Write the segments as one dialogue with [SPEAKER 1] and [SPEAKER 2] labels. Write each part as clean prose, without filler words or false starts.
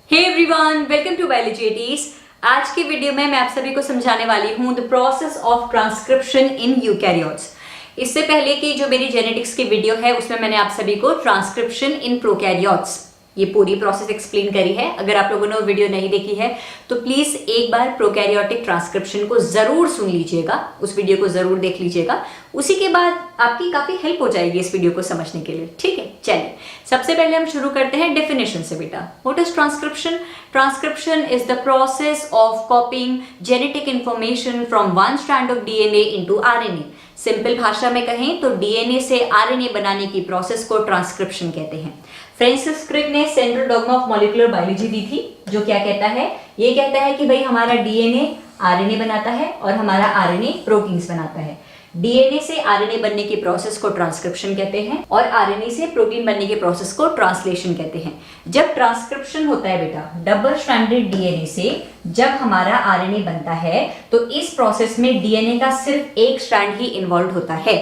[SPEAKER 1] Hey everyone, welcome to biology eighties. आज की video में मैं आप सभी को समझाने वाली हूँ the process of transcription in eukaryotes. इससे पहले की जो मेरी जेनेटिक्स की वीडियो है उसमें मैंने आप सभी को ट्रांसक्रिप्शन इन प्रोकैरियोट्स ये पूरी प्रोसेस एक्सप्लेन करी है। अगर आप लोगों ने वो वीडियो नहीं देखी है तो प्लीज एक बार प्रोकैरियोटिक ट्रांसक्रिप्शन को जरूर सुन लीजिएगा, उस वीडियो को जरूर देख लीजिएगा। उसी के बाद आपकी काफी हेल्प हो जाएगी इस वीडियो को समझने के लिए। ठीक है, चलिए सबसे पहले हम शुरू करते हैं डेफिनेशन से। बेटा, what is transcription? Transcription is the process of कॉपिंग genetic information from one strand of DNA into RNA. Simple भाषा में कहें तो डीएनए से आरएनए बनाने की प्रोसेस को ट्रांसक्रिप्शन कहते हैं। फ्रांसिस क्रिक ने central dogma of molecular biology दी थी, जो क्या कहता है? ये कहता है कि भाई हमारा डीएनए आरएनए बनाता है और हमारा आरएनए प्रोटीन्स बनाता है। डीएनए से आरएनए बनने की प्रोसेस को ट्रांसक्रिप्शन कहते हैं और आरएनए से प्रोटीन बनने की प्रोसेस को ट्रांसलेशन कहते हैं। जब ट्रांसक्रिप्शन होता है बेटा डबल स्ट्रैंडेड डीएनए से, जब हमारा आरएनए बनता है तो इस प्रोसेस में डीएनए का सिर्फ एक स्ट्रैंड ही इन्वॉल्व होता है।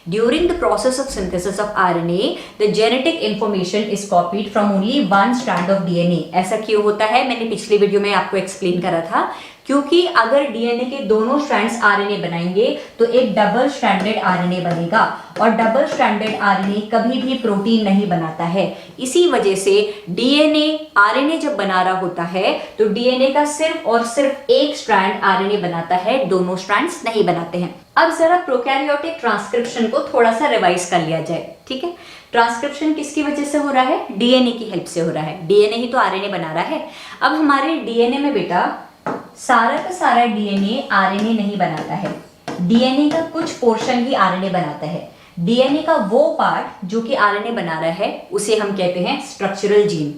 [SPEAKER 1] During the process of synthesis of RNA, the genetic information is copied from only one strand of DNA. ऐसा क्यों होता है? मैंने पिछली वीडियो में आपको एक्सप्लेन करा था। क्योंकि अगर डीएनए के दोनों स्ट्रैंड्स आरएनए बनाएंगे तो एक डबल स्ट्रैंडेड आरएनए बनेगा और डबल स्ट्रैंडेड आरएनए कभी भी प्रोटीन नहीं बनाता है। इसी वजह से डीएनए आरएनए जब बना रहा होता है तो डीएनए का सिर्फ और सिर्फ एक स्ट्रैंड आरएनए बनाता है, दोनों स्ट्रैंड्स नहीं बनाते हैं। अब जरा प्रोकैरियोटिक ट्रांसक्रिप्शन को थोड़ा सा रिवाइज कर लिया जाए। ठीक है, ट्रांसक्रिप्शन किसकी वजह से हो रहा है? डीएनए की हेल्प से हो रहा है। डीएनए ही तो आरएनए बना रहा है। अब हमारे डीएनए में बेटा सारा का सारा डीएनए आरएनए नहीं बनाता है, डीएनए का कुछ पोर्शन ही आरएनए बनाता है। डीएनए का वो पार्ट जो कि आरएनए बना रहा है उसे हम कहते हैं structural gene.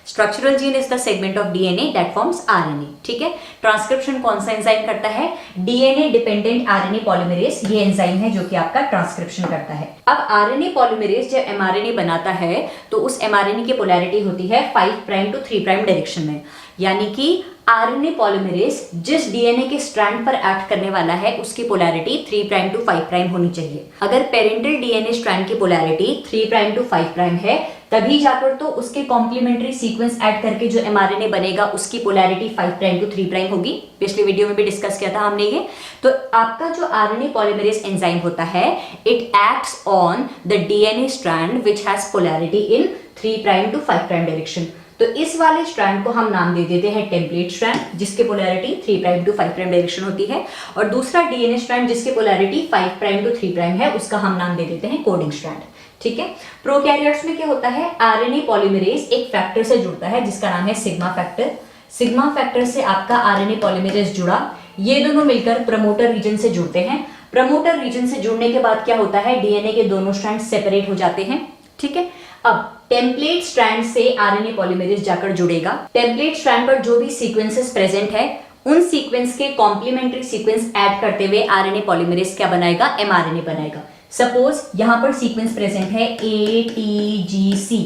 [SPEAKER 1] Structural gene is the segment of DNA that forms RNA. ठीक है, ट्रांसक्रिप्शन कौन सा एंजाइम करता है? डीएनए डिपेंडेंट आरएनए पॉलीमरेज, ये एंजाइम है जो कि आपका ट्रांसक्रिप्शन करता है। अब आरएनए पॉलीमरेज जब एमआरएनए बनाता है तो उस एमआरएनए की पोलैरिटी होती है 5 प्राइम टू 3 प्राइम डायरेक्शन में, यानी कि आरएनए पॉलीमरेज जिस डीएनए के स्ट्रैंड पर एक्ट करने वाला है उसकी पोलैरिटी 3 प्राइम टू 5 प्राइम होनी चाहिए। अगर पेरेंटल डीएनए स्ट्रैंड की पोलैरिटी 3 प्राइम टू 5 प्राइम है तभी जाकर तो उसके कॉम्प्लीमेंट्री सीक्वेंस ऐड करके जो एमआरएनए बनेगा उसकी पोलैरिटी 5 प्राइम टू 3 प्राइम होगी। पिछली वीडियो में भी डिस्कस किया था हमने ये। तो आपका जो आरएनए पॉलीमरेज एंजाइम होता है it acts on the DNA strand which has polarity in 3 prime to 5 prime direction. तो इस वाले स्ट्रैंड को हम नाम दे देते हैं टेम्पलेट स्ट्रैंड जिसकी polarity 3 prime to 5 prime direction होती है, और दूसरा डीएनए स्ट्रैंड जिसकी पोलैरिटी 5 प्राइम टू 3 प्राइम है उसका हम नाम दे देते हैं कोडिंग स्ट्रैंड। ठीक है, प्रोकैरियोट्स में क्या होता है? आरएनए पॉलीमरेज एक फैक्टर से जुड़ता है जिसका नाम है सिग्मा फैक्टर। सिग्मा फैक्टर से आपका आरएनए पॉलीमरेज जुड़ा, ये दोनों मिलकर प्रमोटर रीजन से जुड़ते हैं। प्रमोटर रीजन से जुड़ने के बाद क्या होता है? डीएनए के दोनों स्ट्रैंड सेपरेट हो जाते हैं। ठीक है, अब टेम्पलेट स्ट्रैंड से आरएनए पॉलीमरेज जाकर जुड़ेगा। टेम्पलेट स्ट्रैंड पर जो भी सीक्वेंसेस प्रेजेंट है उन सीक्वेंस के कॉम्प्लीमेंट्री सीक्वेंस ऐड करते हुए आरएनए पॉलीमरेज क्या बनाएगा? एमआरएनए बनाएगा। सपोज यहां पर सीक्वेंस प्रेजेंट है ATGC,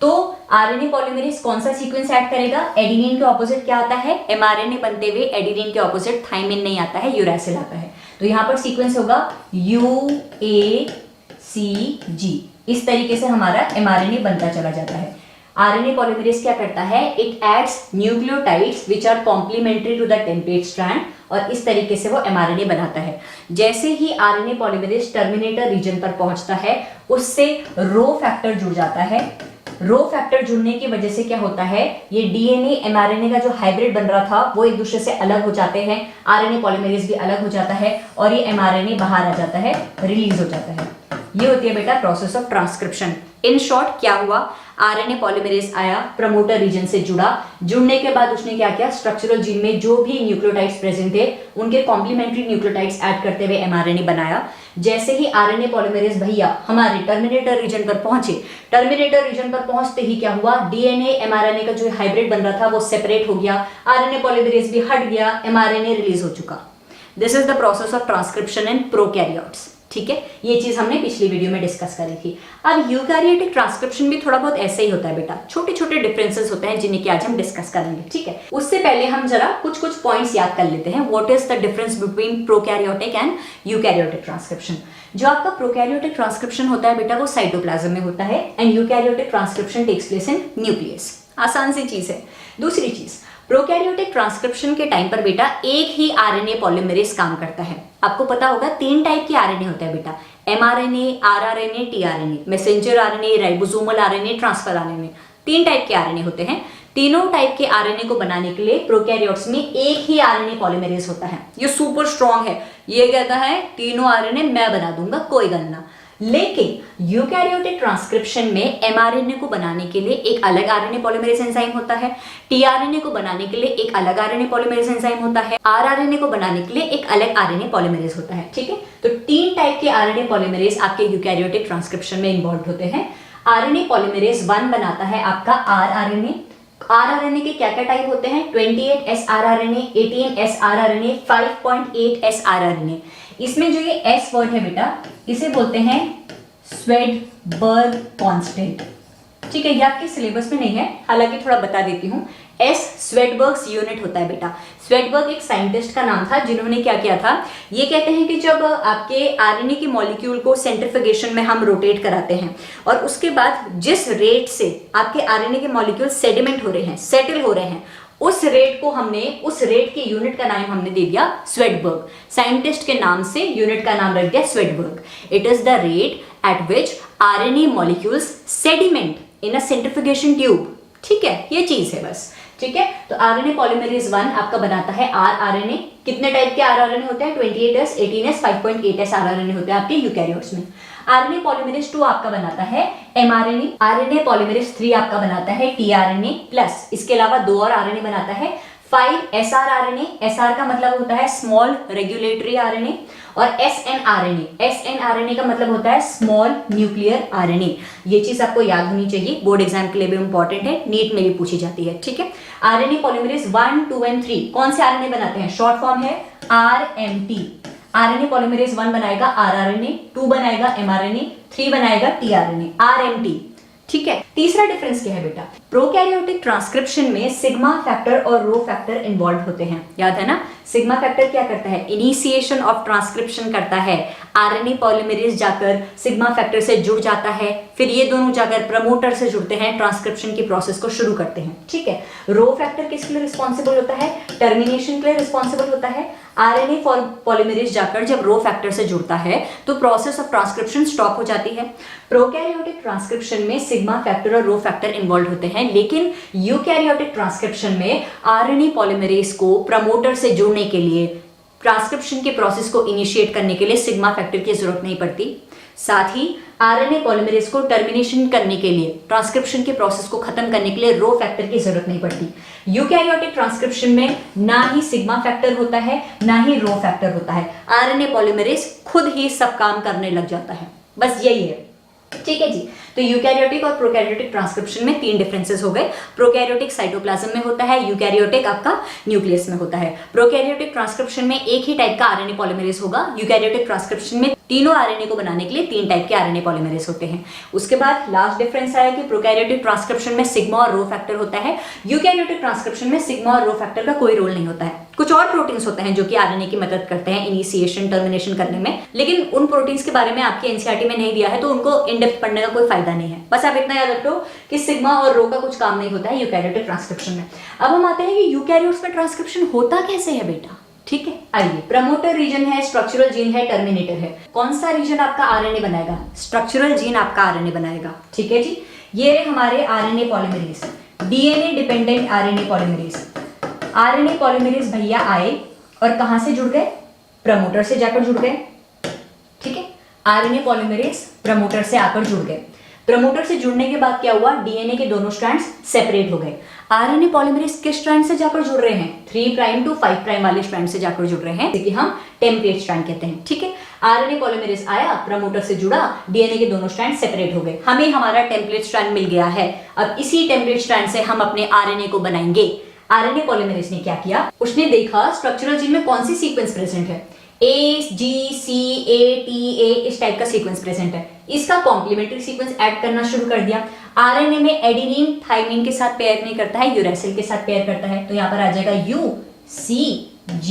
[SPEAKER 1] तो आरएनए पॉलीमरेज कौन सा सीक्वेंस ऐड करेगा? एडेनिन के ऑपोजिट क्या आता है? एमआरएनए बनते हुए एडेनिन के ऑपोजिट थाइमिन नहीं आता है, यूरैसिल आता है। तो यहां पर सीक्वेंस होगा UACG। इस तरीके से हमारा एमआरएनए बनता चला जाता है। आरएनए पॉलीमरेज क्या करता है? It adds nucleotides which are complementary to the template strand और इस तरीके से वो एमआरएनए बनाता है। जैसे ही आरएनए पॉलीमरेज टर्मिनेटर रीजन पर पहुंचता है उससे रो फैक्टर जुड़ जाता है। रो फैक्टर जुड़ने की वजह से क्या होता है? ये डीएनए एमआरएनए का जो हाइब्रिड बन रहा था वो एक दूसरे से अलग हो जाते हैं, आरएनए पॉलीमरेज भी अलग हो जाता है और ये एमआरएनए बाहर आ जाता है, रिलीज हो जाता है। ये होती है बेटा process of transcription. In short क्या हुआ? आरएनए पॉलीमरेज आया, प्रमोटर रीजन से जुड़ा, जुड़ने के बाद उसने क्या किया? स्ट्रक्चरल जीन में जो भी न्यूक्लियोटाइड्स प्रेजेंट थे उनके कॉम्प्लीमेंट्री न्यूक्लियोटाइड्स ऐड करते हुए एमआरएनए बनाया। जैसे ही आरएनए पॉलीमरेज भैया हमारे टर्मिनेटर रीजन पर पहुंचे, टर्मिनेटर रीजन पर पहुंचते ही क्या हुआ? डीएनए एमआरएनए का जो हाइब्रिड बन रहा था वो सेपरेट हो गया, आरएनए पॉलीमरेज भी हट गया, एमआरएनए रिलीज हो चुका। This is the process of transcription in prokaryotes. ठीक है, ये चीज हमने पिछली वीडियो में डिस्कस करी थी। अब यूकैरियोटिक ट्रांसक्रिप्शन भी थोड़ा बहुत ऐसे ही होता है बेटा, छोटे छोटे डिफरेंसेस होते हैं जिन्हें कि आज हम डिस्कस करेंगे। ठीक है, उससे पहले हम जरा कुछ कुछ पॉइंट्स याद कर लेते हैं। What is the difference between prokaryotic and eukaryotic transcription? जो आपका प्रोकैरियोटिक ट्रांसक्रिप्शन होता है बेटा वो साइटोप्लाज्म में होता है and eukaryotic transcription takes place in nucleus. आसान सी चीज है। दूसरी चीज, प्रोकैरियोटिक ट्रांसक्रिप्शन के टाइम पर बेटा एक ही आरएनए पॉलीमरेज काम करता है। आपको पता होगा 3 टाइप के आरएनए होता है बेटा, mRNA, rRNA, tRNA, messenger RNA, ribosomal RNA, transfer RNA. 3 type के आरएनए होते हैं। तीनों टाइप के आरएनए को बनाने के लिए प्रोकैरियोट्स में एक ही आरएनए पॉलीमरेज होता है। ये सुपर स्ट्रांग है, ये कहता है तीनों आरएनए मैं बना दूंगा, कोई गलना। लेकिन यूकैरियोटिक ट्रांसक्रिप्शन में एमआरएनए को बनाने के लिए एक अलग आरएनए पॉलीमरेज एंजाइम होता है, टीआरएनए को बनाने के लिए एक अलग आरएनए पॉलीमरेज एंजाइम होता है, आरआरएनए को बनाने के लिए एक अलग आरएनए पॉलीमरेज होता है। ठीक है, तो 3 टाइप के आरएनए पॉलीमरेज आपके यूकैरियोटिक ट्रांसक्रिप्शन में इन्वॉल्व होते हैं। आरएनए पॉलीमरेज 1 बनाता है आपका आरआरएनए। आरआरएनए के क्या क्या टाइप होते हैं? 28S rRNA, 18S rRNA, 5.8S rRNA. इसमें जो ये एस वर्ड है बेटा, इसे बोलते हैं स्वेडबर्ग कांस्टेंट। ठीक है, ये आपके सिलेबस में नहीं है, हालांकि थोड़ा बता देती हूँ। एस स्वेडबर्ग्स यूनिट होता है बेटा। स्वेडबर्ग एक साइंटिस्ट का नाम था जिन्होंने क्या किया था, ये कहते हैं कि जब आपके आरएनए के मॉलिक्यूल को सेंट्रिफिकेशन में हम रोटेट कराते हैं और उसके बाद जिस रेट से आपके आरएनए के मॉलिक्यूल सेडिमेंट हो रहे हैं, सेटल हो रहे हैं, उस रेट के यूनिट का नाम हमने दे दिया स्वेडबर्ग। साइंटिस्ट के नाम से यूनिट का नाम रख दिया Svedberg. It is the rate at which RNA molecules sediment in a सेंट्रिफिकेशन tube. ठीक है, ये चीज है बस। ठीक है, तो आरएनए पॉलीमरेज 1 आपका बनाता है आरआरएनए। कितने टाइप के आरआरएनए होते हैं? 28S, 18S, 5.8S आरआरएनए होते हैं आपके यूकैरियोट्स में। आरएनए पॉलीमरेज 2 आपका बनाता है एमआरएनए। आरएनए पॉलीमरेज 3 आपका बनाता है टीआरएनए प्लस, इसके अलावा 2 और आरएनए बनाता है 5SR आरएनए। SR का मतलब होता है स्मॉल रेगुलेटरी आरएनए, और SN आरएनए का मतलब होता है स्मॉल न्यूक्लियर आरएनए। ये चीज आपको याद होनी चाहिए, बोर्ड एग्जाम के लिए भी इंपॉर्टेंट है, नीट में भी पूछी जाती है। ठीक है, आरएनए पॉलीमरेज 1, 2 एंड 3 कौन से आरएनए बनाते हैं? शॉर्ट फॉर्म है RMT। आरएनए पॉलीमरेज 1 बनाएगा आरआरएनए, 2 बनाएगा एमआरएनए, 3 बनाएगा टीआरएनए, RMT। ठीक है, तीसरा डिफरेंस क्या है बेटा? प्रोकैरियोटिक ट्रांसक्रिप्शन में सिग्मा फैक्टर और रो फैक्टर इन्वॉल्व होते हैं, याद है ना? सिग्मा फैक्टर क्या करता है? इनिशिएशन ऑफ ट्रांसक्रिप्शन करता है। आरएनए पॉलीमरेज जाकर सिग्मा फैक्टर से जुड़ जाता है, फिर ये दोनों जाकर प्रमोटर से जुड़ते हैं, ट्रांसक्रिप्शन की प्रोसेस को शुरू करते हैं। ठीक है, रो फैक्टर किसके लिए रिस्पॉन्सिबल होता है? टर्मिनेशन के लिए रिस्पॉन्सिबल होता है। आरएनए पॉलीमरेज जाकर जब रो फैक्टर से जुड़ता है तो प्रोसेस ऑफ ट्रांसक्रिप्शन स्टॉप हो जाती है। प्रोकैरियोटिक ट्रांसक्रिप्शन में सिग्मा फैक्टर और रो फैक्टर इन्वॉल्व होते हैं, लेकिन यूकैरियोटिक ट्रांसक्रिप्शन में आरएनए पॉलीमरेज को प्रमोटर से जोड़ने के लिए, ट्रांसक्रिप्शन के प्रोसेस को इनिशिएट करने के लिए सिग्मा फैक्टर की जरूरत नहीं पड़ती। साथ ही आरएनए पॉलीमरेज को टर्मिनेशन करने के लिए, ट्रांसक्रिप्शन के प्रोसेस को खत्म करने के लिए रो फैक्टर की जरूरत नहीं पड़ती। यूकैरियोटिक ट्रांसक्रिप्शन में ना ही सिग्मा फैक्टर होता है ना ही रो फैक्टर होता है, आरएनए पॉलीमरेज खुद ही सब काम करने लग जाता है। बस यही है। ठीक है जी, तो यूकैरियोटिक और प्रोकैरियोटिक ट्रांसक्रिप्शन में 3 डिफरेंसेस हो गए। प्रोकैरियोटिक साइटोप्लाज्म में होता है, यूकैरियोटिक आपका न्यूक्लियस में होता है। प्रोकैरियोटिक ट्रांसक्रिप्शन में एक ही टाइप का आरएनए पॉलीमरेज होगा, यूकैरियोटिक ट्रांसक्रिप्शन में तीनों आरएनए को बनाने के लिए 3 टाइप के आरएनए पॉलीमरेज होते हैं। उसके बाद लास्ट डिफरेंस आया कि प्रोकैरियोटिक ट्रांसक्रिप्शन में सिग्मा और रो फैक्टर होता है, यूकैरियोटिक ट्रांसक्रिप्शन में सिग्मा और रो फैक्टर का कोई रोल नहीं होता है। कुछ और प्रोटीन्स होते हैं जो कि आरएनए की मदद करते हैं इनिशिएशन, टर्मिनेशन करने में, लेकिन उन प्रोटीन्स के बारे में आपके एनसीईआरटी में नहीं दिया है, तो उनको इन डेप्थ पढ़ने का कोई फायदा नहीं है। बस आप इतना याद रखो कि सिग्मा और रो का कुछ काम नहीं होता है यूकैरियोटिक ट्रांसक्रिप्शन में। अब हम आते हैं कि यूकैरियोट्स में ट्रांसक्रिप्शन होता कैसे है बेटा। ठीक है, आइए। प्रमोटर रीजन है, स्ट्रक्चरल जीन है, टर्मिनेटर है। कौन सा रीजन आपका आरएनए बनाएगा? स्ट्रक्चरल जीन आपका आरएनए बनाएगा। ठीक है जी, ये हमारे RNA polymerase, DNA dependent RNA polymerase. RNA polymerase भैया आए और कहां से जुड़ गए? प्रमोटर से जाकर जुड़ गए। ठीक है, आरएनए पॉलीमरेज प्रमोटर से आकर जुड़ गए। प्रमोटर से जुड़ने के बाद क्या हुआ? डीएनए के दोनों स्ट्रैंड्स सेपरेट हो गए। आरएनए पॉलीमरेज किस स्ट्रैंड से जाकर जुड़ रहे हैं? 3 प्राइम टू 5 प्राइम वाले स्ट्रैंड से जाकर जुड़ रहे हैं, जिसे हम टेम्पलेट स्ट्रैंड कहते हैं। ठीक है, आरएनए पॉलीमरेज आया, प्रमोटर से जुड़ा, डीएनए के दोनों स्ट्रैंड सेपरेट हो गए, हमें हमारा टेम्पलेट स्ट्रैंड मिल गया है। अब इसी टेम्पलेट स्ट्रैंड से हम अपने आरएनए को बनाएंगे। आरएनए पॉलीमरेज ने क्या किया? उसने देखा स्ट्रक्चरल जीन में कौन सी सीक्वेंस प्रेजेंट है, AGCATA इस टाइप का सीक्वेंस प्रेजेंट है। इसका कॉम्प्लीमेंट्री सीक्वेंस ऐड करना शुरू कर दिया। आरएनए में एडेनिन थाइमिन के साथ पेयर नहीं करता है, यूरैसिल के साथ पेयर करता है, तो यहां पर आ जाएगा U C G,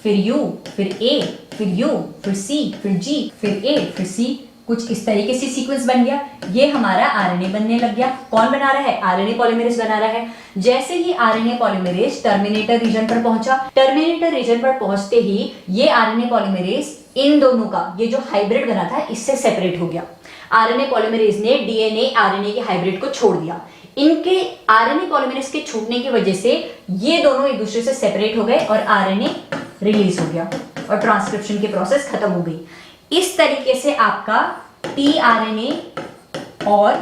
[SPEAKER 1] फिर U, फिर A, फिर U, फिर C, फिर G, फिर A, फिर C, कुछ इस तरीके से सीक्वेंस बन गया, ये हमारा आरएनए बनने लग गया। कौन बना रहा है? आरएनए पॉलीमरेज बना रहा है। जैसे ही आरएनए पॉलीमरेज टर्मिनेटर रीजन पर पहुंचा, टर्मिनेटर रीजन पर पहुंचते ही ये आरएनए पॉलीमरेज इन दोनों का, ये जो हाइब्रिड बना था, इससे सेपरेट हो गया। आरएनए पॉलीमरेज ने डीएनए आरएनए के हाइब्रिड को छोड़ दिया। इनके आरएनए पॉलीमरेज के छूटने की वजह से ये दोनों एक दूसरे से सेपरेट हो गए और आरएनए रिलीज हो गया और ट्रांसक्रिप्शन की प्रोसेस खत्म हो गई। इस तरीके से आपका टीआरएनए और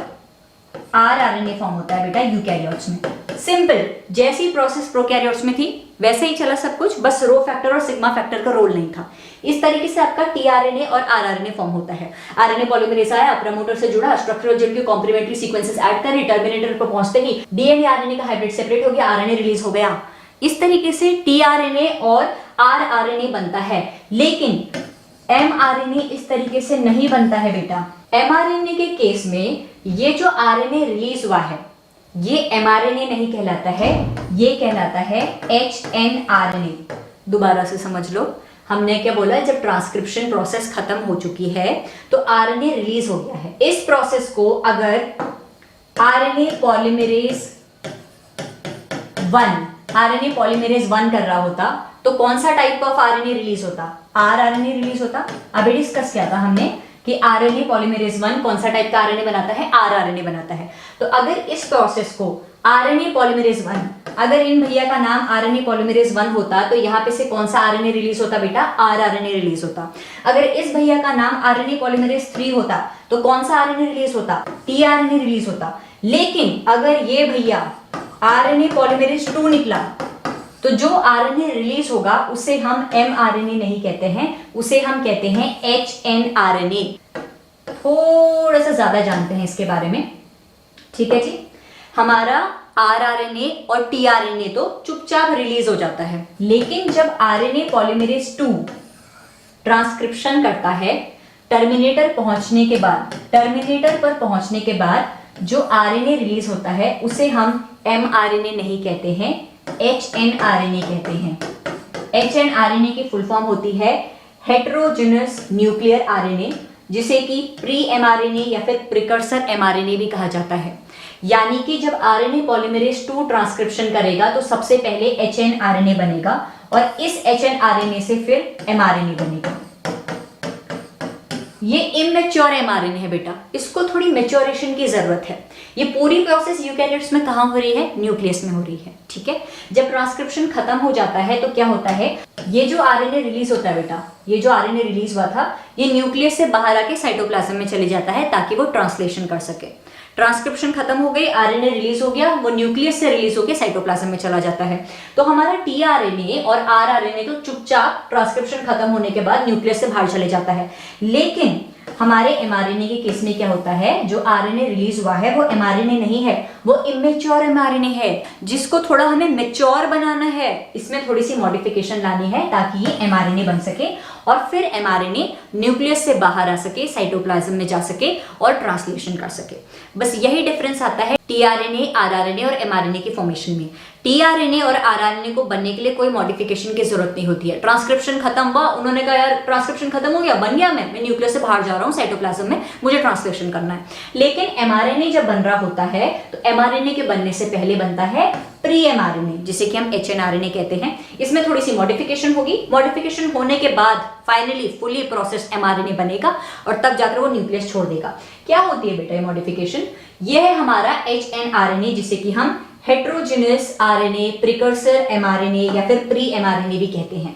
[SPEAKER 1] आरआरएनए फॉर्म होता है बेटा यूकैरियोट्स में। सिंपल, जैसी प्रोसेस प्रोकैरियोट्स में थी वैसे ही चला सब कुछ, बस रो फैक्टर और सिग्मा फैक्टर का रोल नहीं था। इस तरीके से आपका टीआरएनए और आरआरएनए फॉर्म होता है। आरएनए पॉलीमरेज आया, प्रमोटर से जुड़ा, स्ट्रक्चरल जेल के कॉम्प्लीमेंट्री सीक्वेंसेस ऐड करे, टर्मिनेटर पर पहुंचते ही डीएनए आरएनए का हाइब्रिड सेपरेट हो गया, आरएनए रिलीज हो गया। इस तरीके से टीआरएनए और आरआरएनए बनता है। लेकिन एमआरएनए इस तरीके से नहीं बनता है बेटा। एमआरएनए के केस में ये जो आरएनए रिलीज हुआ है ये एमआरएनए नहीं कहलाता है, ये कहलाता है एचएनआरएनए। दोबारा से समझ लो, हमने क्या बोला, जब ट्रांसक्रिप्शन प्रोसेस खत्म हो चुकी है तो आरएनए रिलीज हो गया है। इस प्रोसेस को अगर आरएनए पॉलीमरेज 1 कर रहा होता तो कौन सा टाइप ऑफ आरएनए रिलीज होता? आरआरएनए रिलीज होता। अभी डिस्कस किया था हमने कि आरएनए पॉलीमरेज 1 कौन सा टाइप का आरएनए बनाता है? आरआरएनए बनाता है। तो अगर इस प्रोसेस को आरएनए पॉलीमरेज 1, अगर इन भैया का नाम आरएनए पॉलीमरेज 1 होता तो यहाँ पे से कौन सा आरएनए रिलीज होता बेटा? आरआरएनए रिलीज होता। अगर इस भैया का नाम आरएनए पॉलीमरेज 3 होता तो कौन सा आरएनए रिलीज होता? टीआरएनए रिलीज होता। लेकिन अगर ये भैया आरएनए पॉलीमरेज 2 निकला तो जो आरएनए रिलीज होगा उसे हम एमआरएनए नहीं कहते हैं, उसे हम कहते हैं एचएनआरएनए। थोड़ा सा ज्यादा जानते हैं इसके बारे में, ठीक है जी। हमारा आरआरएनए और टीआरएनए तो चुपचाप रिलीज हो जाता है, लेकिन जब आरएनए पॉलीमरेज 2 ट्रांसक्रिप्शन करता है, टर्मिनेटर पर पहुंचने के बाद जो आरएनए रिलीज होता है उसे हम एमआरएनए नहीं कहते हैं, एचएनआरएनए कहते हैं। एचएनआरएनए की फुल फॉर्म होती है हेटेरोजेनस न्यूक्लियर आरएनए, जिसे कि प्री एमआरएनए या फिर प्रिकर्सर एमआरएनए भी कहा जाता है। यानी कि जब आरएनए पॉलीमरेज 2 ट्रांसक्रिप्शन करेगा तो सबसे पहले एचएनआरएनए बनेगा और इस एचएनआरएनए से फिर एमआरएनए बनेगा। ये इमेच्योर एमआरएनए है बेटा, इसको थोड़ी मैच्योरेशन की जरूरत है। ये पूरी प्रोसेस यूकैरियोट्स में कहां हो रही है? न्यूक्लियस में हो रही है, ठीक है। जब ट्रांसक्रिप्शन खत्म हो जाता है तो क्या होता है, ये जो आरएनए रिलीज होता है बेटा, ये जो आरएनए रिलीज हुआ था ये न्यूक्लियस से बाहर आके साइटोप्लाज्म में चले जाता है ताकि वो ट्रांसलेशन कर सके। ट्रांसक्रिप्शन खत्म हो गई, आरएनए रिलीज हो गया, वो न्यूक्लियस से रिलीज होकर साइटोप्लाज्म में चला जाता है। तो हमारा टीआरएनए और आरआरएनए तो चुपचाप ट्रांसक्रिप्शन खत्म होने के बाद न्यूक्लियस से बाहर चले जाता है। लेकिन हमारे एमआरएनए के केस में क्या होता है, जो आरएनए रिलीज हुआ है वो एमआरएनए नहीं है, वो इमेच्योर एमआरएनए है, जिसको थोड़ा हमें मैच्योर बनाना है, इसमें थोड़ी सी मॉडिफिकेशन लानी है ताकि ये एमआरएनए बन सके और फिर एमआरएनए न्यूक्लियस से बाहर आ सके, साइटोप्लाज्म में जा सके और ट्रांसलेशन कर सके। बस यही डिफरेंस आता है टीआरएनए, आरआरएनए और एमआरएनए के फॉर्मेशन में। टीआरएनए और आरआरएनए को बनने के लिए कोई मॉडिफिकेशन की जरूरत नहीं होती है। ट्रांसक्रिप्शन खत्म हुआ, उन्होंने कहा यार ट्रांसक्रिप्शन खत्म हो गया, बन गया, मैं न्यूक्लियस से बाहर जा रहा हूँ साइटोप्लाज्म में, मुझे ट्रांसलेशन करना है। लेकिन एमआरएनए जब बन रहा होता है तो एमआरएनए के बनने से पहले बनता है प्री एमआरएनए, जिसे कि हम एचएनआरएनए कहते हैं। इसमें थोड़ी सी मॉडिफिकेशन होगी, मॉडिफिकेशन होने के बाद फाइनली फुली प्रोसेस्ड एमआरएनए बनेगा और तब जाकर वो न्यूक्लियस छोड़ देगा। क्या होती है बेटा ये मॉडिफिकेशन? ये है हमारा एचएनआरएनए, जिसे कि हम हेटेरोजेनस आरएनए, प्रिकर्सर एमआरएनए या फिर प्री एमआरएनए भी कहते हैं।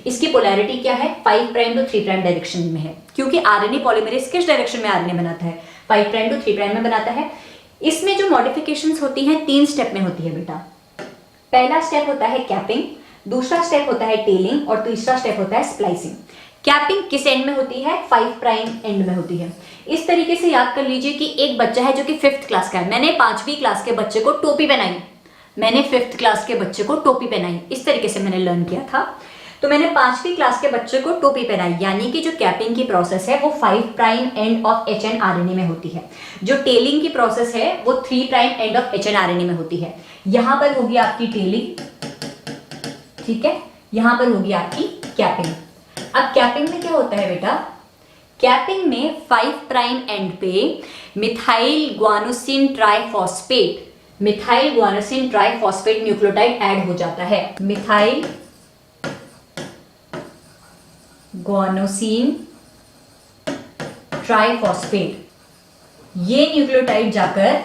[SPEAKER 1] इसकी पोलैरिटी क्या है? 5 प्राइम टू 3 प्राइम डायरेक्शन में है, क्योंकि आरएनए पॉलीमरेज किस डायरेक्शन में आरएनए बनाता है? 5 प्राइम टू 3 प्राइम में बनाता है। इसमें जो मॉडिफिकेशंस होती हैं 3 स्टेप में होती है बेटा। पहला स्टेप होता है कैपिंग, दूसरा स्टेप होता है टेलिंग और तीसरा स्टेप होता है स्प्लाइसिंग। कैपिंग किस एंड में होती है? 5 प्राइम एंड में होती है। इस तरीके से याद कर लीजिए कि एक बच्चा है जो कि 5th क्लास का है, मैंने 5वीं क्लास के बच्चे को टोपी पहनाई, मैंने 5th क्लास के बच्चे को टोपी पहनाई, इस तरीके से मैंने लर्न किया था। तो मैंने 5वीं क्लास के बच्चे को टोपी पहनाई, यानी कि जो कैपिंग की प्रोसेस है वो 5 प्राइम एंड ऑफ एचएनआरएनए में होती है। जो टेलिंग की प्रोसेस है वो 3 प्राइम एंड ऑफ एचएनआरएनए में होती है। यहां पर होगी आपकी टेलिंग, ठीक है, यहां पर होगी आपकी कैपिंग। अब कैपिंग में क्या होता है बेटा? कैपिंग में 5 प्राइम एंड पे methyl guanosine triphosphate nucleotide add हो जाता है। मिथाइल ग्वानोसिन ट्राइफॉस्फेट, ये न्यूक्लियोटाइड जाकर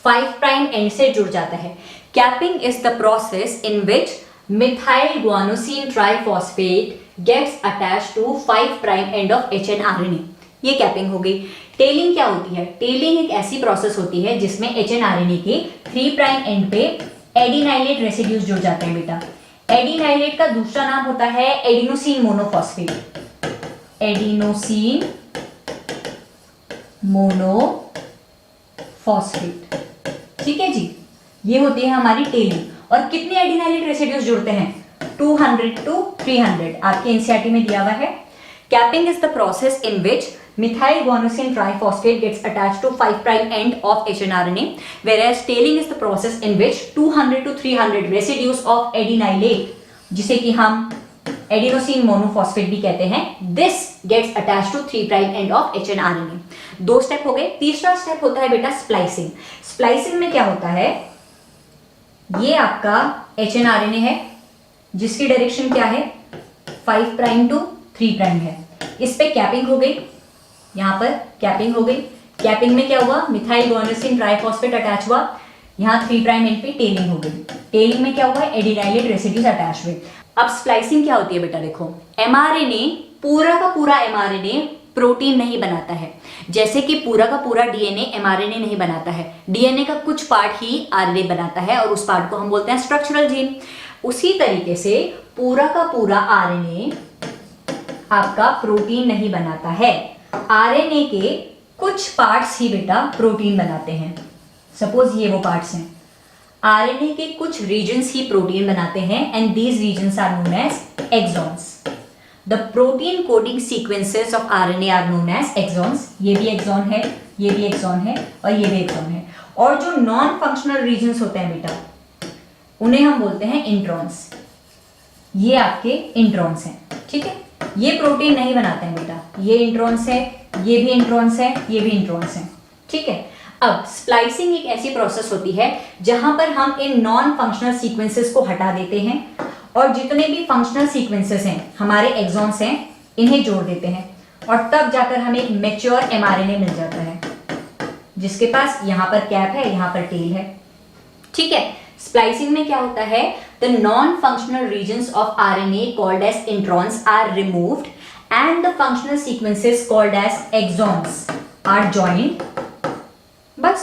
[SPEAKER 1] 5 प्राइम एंड से जुड़ जाता है। Capping is the process in which methyl guanosine triphosphate gets attached to 5 prime end of HNRNA। ये कैपिंग हो गई। टेलिंग क्या होती है? टेलिंग एक ऐसी प्रोसेस होती है जिसमें HNRNA के 3 प्राइम एंड पे एडिनाइलेट रेसिड्यूज जुड़ जाते हैं बेटा। एडिनाइलेट का दूसरा नाम होता है एडिनोसिन मोनोफॉस्फेट। एडिनोसिन मोनोफॉस्फेट, ठीक है जी। ये होती है हमारी टेलिंग। और कितने एडिनाइलेट रेसिड्यूज जुड़ते हैं? 200 to 300 आपके एनसीईआरटी में दिया हुआ है। Capping is the process in which methyl guanosine triphosphate gets attached to 5 prime end of HNRNA, whereas tailing is the process in which 200 to 300 residues of adenylate, जिसे कि हम एडिनोसिन मोनोफॉस्फेट भी कहते हैं, this gets attached to 3 prime end of HNRNA। 2 step हो गए। तीसरा step होता है बेटा स्प्लाइसिंग। स्प्लाइसिंग में क्या होता है? ये आपका HNRNA है जिसकी डायरेक्शन क्या है? 5 प्राइम टू 3 प्राइम है। इस पे कैपिंग हो गई, यहां पर कैपिंग हो गई। कैपिंग में क्या हुआ? मिथाइल ग्वानोसिन ट्राइफॉस्फेट अटैच हुआ, यहां 3 प्राइम एंड पे टेलिंग हो गई। टेलिंग में क्या हुआ? एडिनाइलेट रेसिड्यूज अटैच हुए। अब स्प्लाइसिंग क्या होती है बेटा? देखो, mRNA पूरा का पूरा mRNA प्रोटीन नहीं बनाता है, जैसे कि पूरा का पूरा DNA mRNA नहीं बनाता है। DNA का कुछ पार्ट ही RNA बनाता है और उस पार्ट को हम बोलते हैं स्ट्रक्चरल जीन। उसी तरीके से पूरा का पूरा RNA आपका प्रोटीन नहीं बनाता है। RNA के कुछ पार्ट्स ही बेटा प्रोटीन बनाते हैं। सपोज ये वो पार्ट्स हैं, RNA के कुछ रीजन्स ही प्रोटीन बनाते हैं and these regions are known as exons. The protein coding sequences of RNA are known as exons. ये भी एक्सॉन है, ये भी एक्सॉन है और ये भी एक्सॉन है। और जो नॉन फंक्शनल रीजन्स होते हैं बेटा, उन्हें हम बोलते हैं इंट्रॉन्स। ये आपके इंट्रॉन्स हैं, ठीक है। ये प्रोटीन नहीं बनाते हैं बेटा, ये इंट्रॉन्स है, ये भी इंट्रॉन्स है, ये भी इंट्रॉन्स है, ठीक है। अब स्प्लाइसिंग एक ऐसी प्रोसेस होती है जहां पर हम इन नॉन फंक्शनल सीक्वेंसेस को हटा देते हैं और जितने भी फंक्शनल सीक्वेंसेस हैं, हमारे एक्सॉन्स हैं, इन्हें जोड़ देते हैं और तब जाकर हमें एक मैच्योर mRNA मिल जाता है जिसके पास यहां पर कैप है, यहां पर टेल है, ठीक है। स्प्लाइसिंग में क्या होता है? The non-functional regions of RNA called as introns are removed and the functional sequences called as exons are joined। बस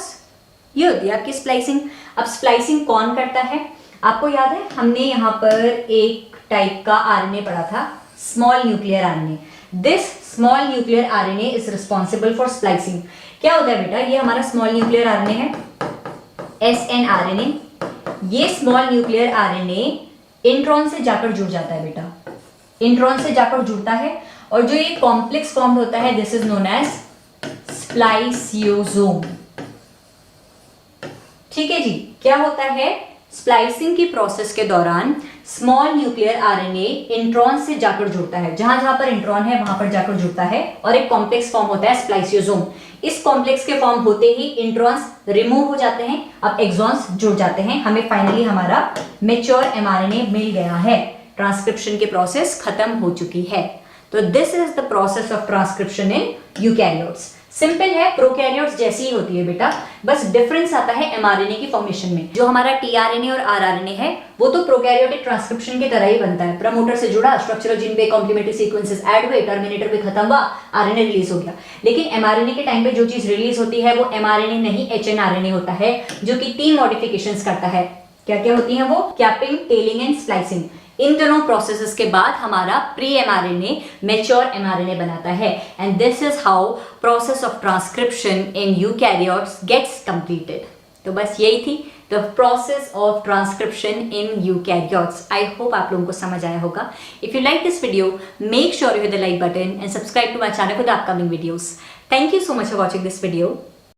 [SPEAKER 1] ये होती है आपकी स्प्लाइसिंग। अब स्प्लाइसिंग कौन करता है? आपको याद है हमने यहाँ पर एक टाइप का RNA पढ़ा था, small nuclear RNA। This small nuclear RNA is responsible for splicing. क्या होता है बेटा? ये हमारा स्मॉल न्यूक्लियर RNA है, snRNA। ये स्मॉल न्यूक्लियर RNA इंट्रॉन से जाकर जुड़ जाता है बेटा, इंट्रॉन से जाकर जुड़ता है और जो ये कॉम्प्लेक्स फॉर्म होता है, this is known as spliceosome, ठीक है जी। क्या होता है? स्प्लाइसिंग की प्रोसेस के दौरान स्मॉल न्यूक्लियर RNA इंट्रॉन से जाकर जुड़ता है, जहां जहां पर इंट्रॉन है वहां पर जाकर जुड़ता है और एक कॉम्प्लेक्स फॉर्म होता है स्प्लाइसियोसोम। इस कॉम्प्लेक्स के फॉर्म होते ही इंट्रॉन्स रिमूव हो जाते हैं, अब एक्सॉन्स जुड़ जाते हैं। हमें फाइनली हमारा मैच्योर mRNA मिल गया है, ट्रांसक्रिप्शन की प्रोसेस खत्म हो चुकी है। तो this is the process of transcription in eukaryotes. Simple है, प्रोकैरियोट्स जैसी ही होती है बेटा, बस डिफरेंस आता है mRNA की फॉर्मेशन में। जो हमारा tRNA और rRNA है वो तो प्रोकैरियोटिक ट्रांसक्रिप्शन की तरह ही बनता है। प्रमोटर से जुड़ा, स्ट्रक्चरल जीन पे कॉम्प्लीमेंट्री सीक्वेंसेस ऐड हुए, टर्मिनेटर पे खत्म हुआ, RNA रिलीज हो गया। लेकिन mRNA के टाइम पे जो चीज रिलीज होती है वो mRNA नहीं HNRNA होता है, जो कि 3 मॉडिफिकेशंस करता है। क्या क्या होती है वो? Capping, tailing and splicing. इन दोनों प्रोसेसेस के बाद हमारा प्री mRNA मैच्योर mRNA बनाता है and this is how process of transcription in eukaryotes gets completed. तो बस यही थी the process of transcription in eukaryotes. I hope आप लोगों को समझ आया होगा। If you like this video, make sure you hit the like button and subscribe to my channel for the upcoming videos. Thank you so much for watching this video.